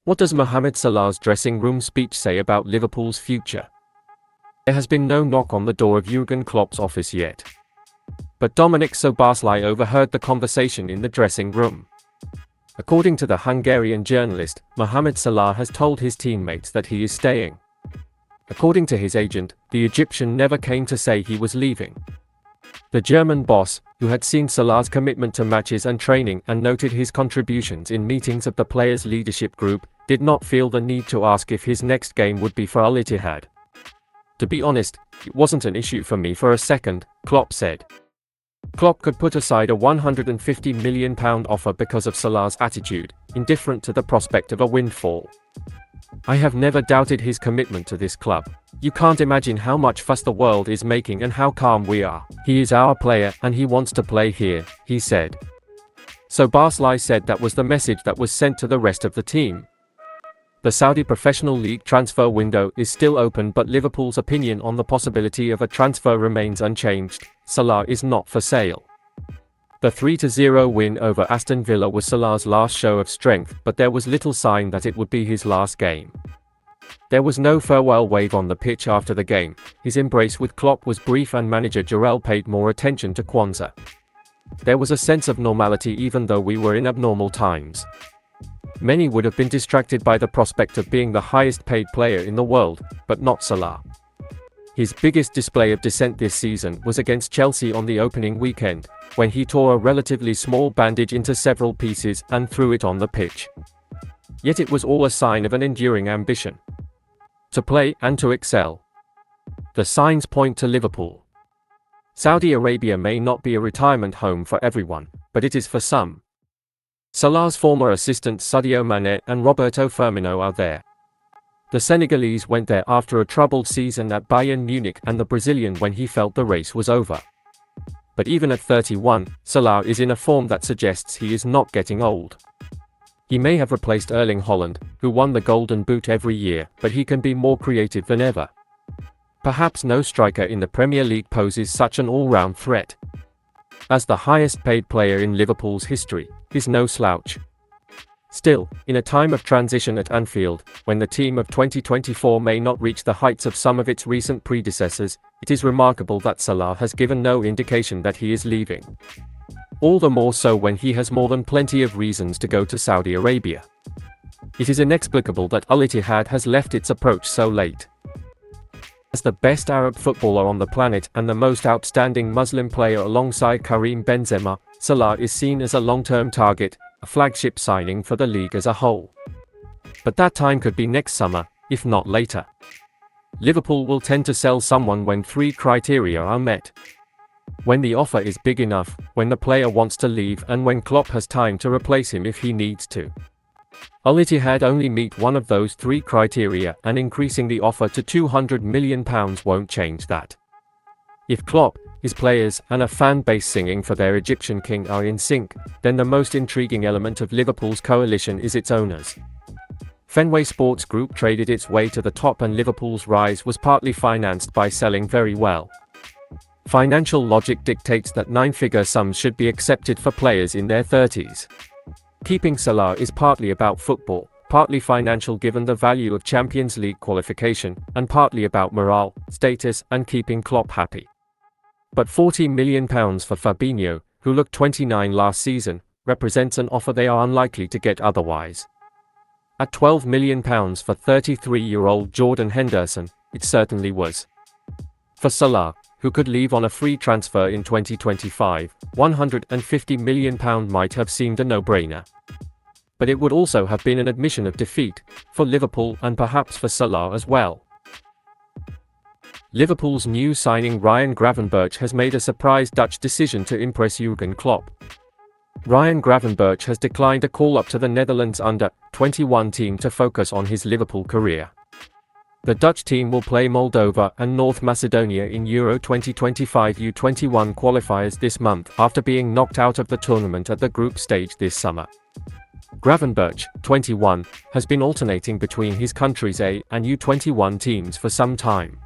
What does Mohamed Salah's dressing room speech say about Liverpool's future? There has been no knock on the door of Jürgen Klopp's office yet. But Dominik Szoboszlai overheard the conversation in the dressing room. According to the Hungarian journalist, Mohamed Salah has told his teammates that he is staying. According to his agent, the Egyptian never came to say he was leaving. The German boss, who had seen Salah's commitment to matches and training and noted his contributions in meetings of the players' leadership group, did not feel the need to ask if his next game would be for Al-Ittihad. "To be honest, it wasn't an issue for me for a second," Klopp said. Klopp could put aside a £150 million offer because of Salah's attitude, indifferent to the prospect of a windfall. "I have never doubted his commitment to this club. You can't imagine how much fuss the world is making and how calm we are. He is our player and he wants to play here," he said. Szoboszlai said that was the message that was sent to the rest of the team. The Saudi Professional League transfer window is still open, but Liverpool's opinion on the possibility of a transfer remains unchanged. Salah is not for sale. The 3-0 win over Aston Villa was Salah's last show of strength, but there was little sign that it would be his last game. There was no farewell wave on the pitch after the game. His embrace with Klopp was brief and manager Jürgen paid more attention to Kwanzaa. "There was a sense of normality even though we were in abnormal times. Many would have been distracted by the prospect of being the highest paid player in the world, but not Salah. His biggest display of dissent this season was against Chelsea on the opening weekend, when he tore a relatively small bandage into several pieces and threw it on the pitch. Yet it was all a sign of an enduring ambition to play and to excel. The signs point to Liverpool. Saudi Arabia may not be a retirement home for everyone, but it is for some. Salah's former assistants Sadio Mane and Roberto Firmino are there. The Senegalese went there after a troubled season at Bayern Munich, and the Brazilian when he felt the race was over. But even at 31, Salah is in a form that suggests he is not getting old. He may have replaced Erling Haaland, who won the Golden Boot every year, but he can be more creative than ever. Perhaps no striker in the Premier League poses such an all-round threat. As the highest-paid player in Liverpool's history, he's no slouch. Still, in a time of transition at Anfield, when the team of 2024 may not reach the heights of some of its recent predecessors, it is remarkable that Salah has given no indication that he is leaving. All the more so when he has more than plenty of reasons to go to Saudi Arabia. It is inexplicable that Al-Ittihad has left its approach so late. As the best Arab footballer on the planet and the most outstanding Muslim player alongside Karim Benzema, Salah is seen as a long-term target, a flagship signing for the league as a whole. But that time could be next summer, if not later. Liverpool will tend to sell someone when three criteria are met: when the offer is big enough, when the player wants to leave, and when Klopp has time to replace him if he needs to. Al-Ittihad only meet one of those three criteria, and increasing the offer to £200 million won't change that. If Klopp, his players, and a fan base singing for their Egyptian king are in sync, then the most intriguing element of Liverpool's coalition is its owners. Fenway Sports Group traded its way to the top, and Liverpool's rise was partly financed by selling very well. Financial logic dictates that nine-figure sums should be accepted for players in their 30s. Keeping Salah is partly about football, partly financial given the value of Champions League qualification, and partly about morale, status, and keeping Klopp happy. But £40 million for Fabinho, who looked 29 last season, represents an offer they are unlikely to get otherwise. At £12 million for 33-year-old Jordan Henderson, it certainly was. For Salah, who could leave on a free transfer in 2025, £150 million might have seemed a no-brainer. But it would also have been an admission of defeat, for Liverpool and perhaps for Salah as well. Liverpool's new signing Ryan Gravenberch has made a surprise Dutch decision to impress Jürgen Klopp. Ryan Gravenberch has declined a call-up to the Netherlands under-21 team to focus on his Liverpool career. The Dutch team will play Moldova and North Macedonia in Euro 2025 U21 qualifiers this month after being knocked out of the tournament at the group stage this summer. Gravenberch, 21, has been alternating between his country's A and U21 teams for some time.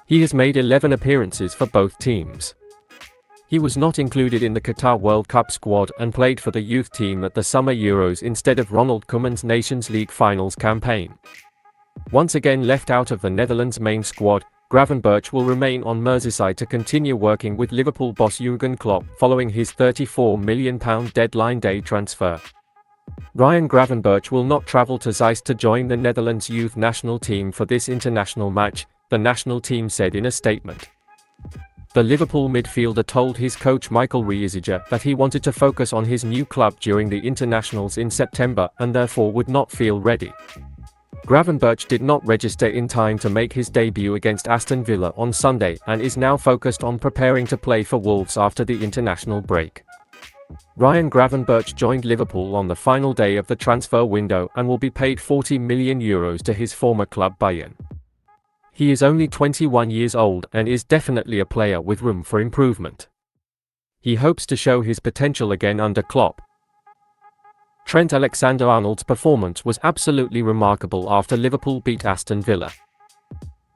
He has made 11 appearances for both teams. He was not included in the Qatar World Cup squad and played for the youth team at the Summer Euros instead of Ronald Koeman's Nations League finals campaign. Once again left out of the Netherlands main squad, Gravenberch will remain on Merseyside to continue working with Liverpool boss Jürgen Klopp following his £34 million deadline day transfer. Ryan Gravenberch will not travel to Zeist to join the Netherlands youth national team for this international match, the national team said in a statement. The Liverpool midfielder told his coach Michael Riesiger that he wanted to focus on his new club during the internationals in September and therefore would not feel ready. Gravenberch did not register in time to make his debut against Aston Villa on Sunday and is now focused on preparing to play for Wolves after the international break. Ryan Gravenberch joined Liverpool on the final day of the transfer window and will be paid €40 million to his former club Bayern. He is only 21 years old and is definitely a player with room for improvement. He hopes to show his potential again under Klopp. Trent Alexander-Arnold's performance was absolutely remarkable after Liverpool beat Aston Villa.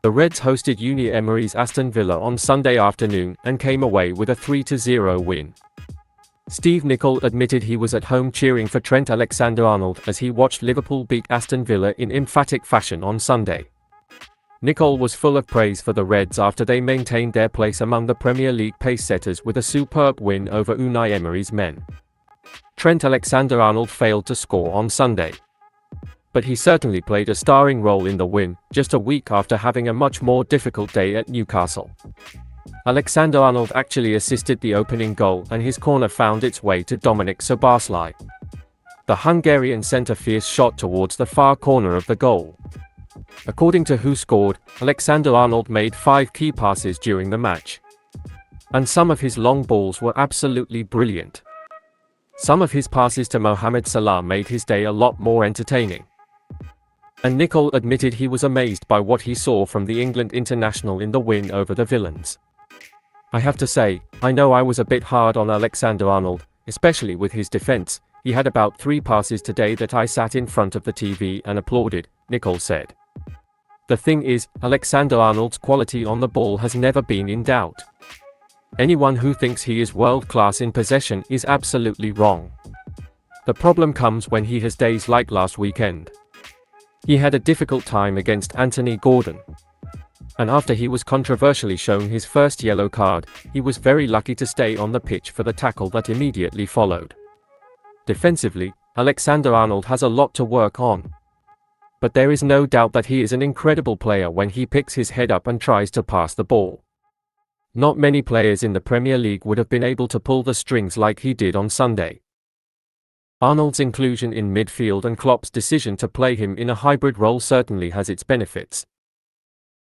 The Reds hosted Unai Emery's Aston Villa on Sunday afternoon and came away with a 3-0 win. Steve Nicol admitted he was at home cheering for Trent Alexander-Arnold as he watched Liverpool beat Aston Villa in emphatic fashion on Sunday. Nicol was full of praise for the Reds after they maintained their place among the Premier League pace-setters with a superb win over Unai Emery's men. Trent Alexander-Arnold failed to score on Sunday. But he certainly played a starring role in the win, just a week after having a much more difficult day at Newcastle. Alexander-Arnold actually assisted the opening goal and his corner found its way to Dominik Szoboszlai. The Hungarian centre-fierce shot towards the far corner of the goal. According to Who Scored, Alexander-Arnold made 5 key passes during the match. And some of his long balls were absolutely brilliant. Some of his passes to Mohamed Salah made his day a lot more entertaining. And Nicol admitted he was amazed by what he saw from the England international in the win over the Villains. I have to say, I know I was a bit hard on Alexander-Arnold, especially with his defense. He had about 3 passes today that I sat in front of the TV and applauded, Nicol said. The thing is, Alexander-Arnold's quality on the ball has never been in doubt. Anyone who thinks he is world-class in possession is absolutely wrong. The problem comes when he has days like last weekend. He had a difficult time against Anthony Gordon. And after he was controversially shown his first yellow card, he was very lucky to stay on the pitch for the tackle that immediately followed. Defensively, Alexander-Arnold has a lot to work on. But there is no doubt that he is an incredible player when he picks his head up and tries to pass the ball. Not many players in the Premier League would have been able to pull the strings like he did on Sunday. Arnold's inclusion in midfield and Klopp's decision to play him in a hybrid role certainly has its benefits.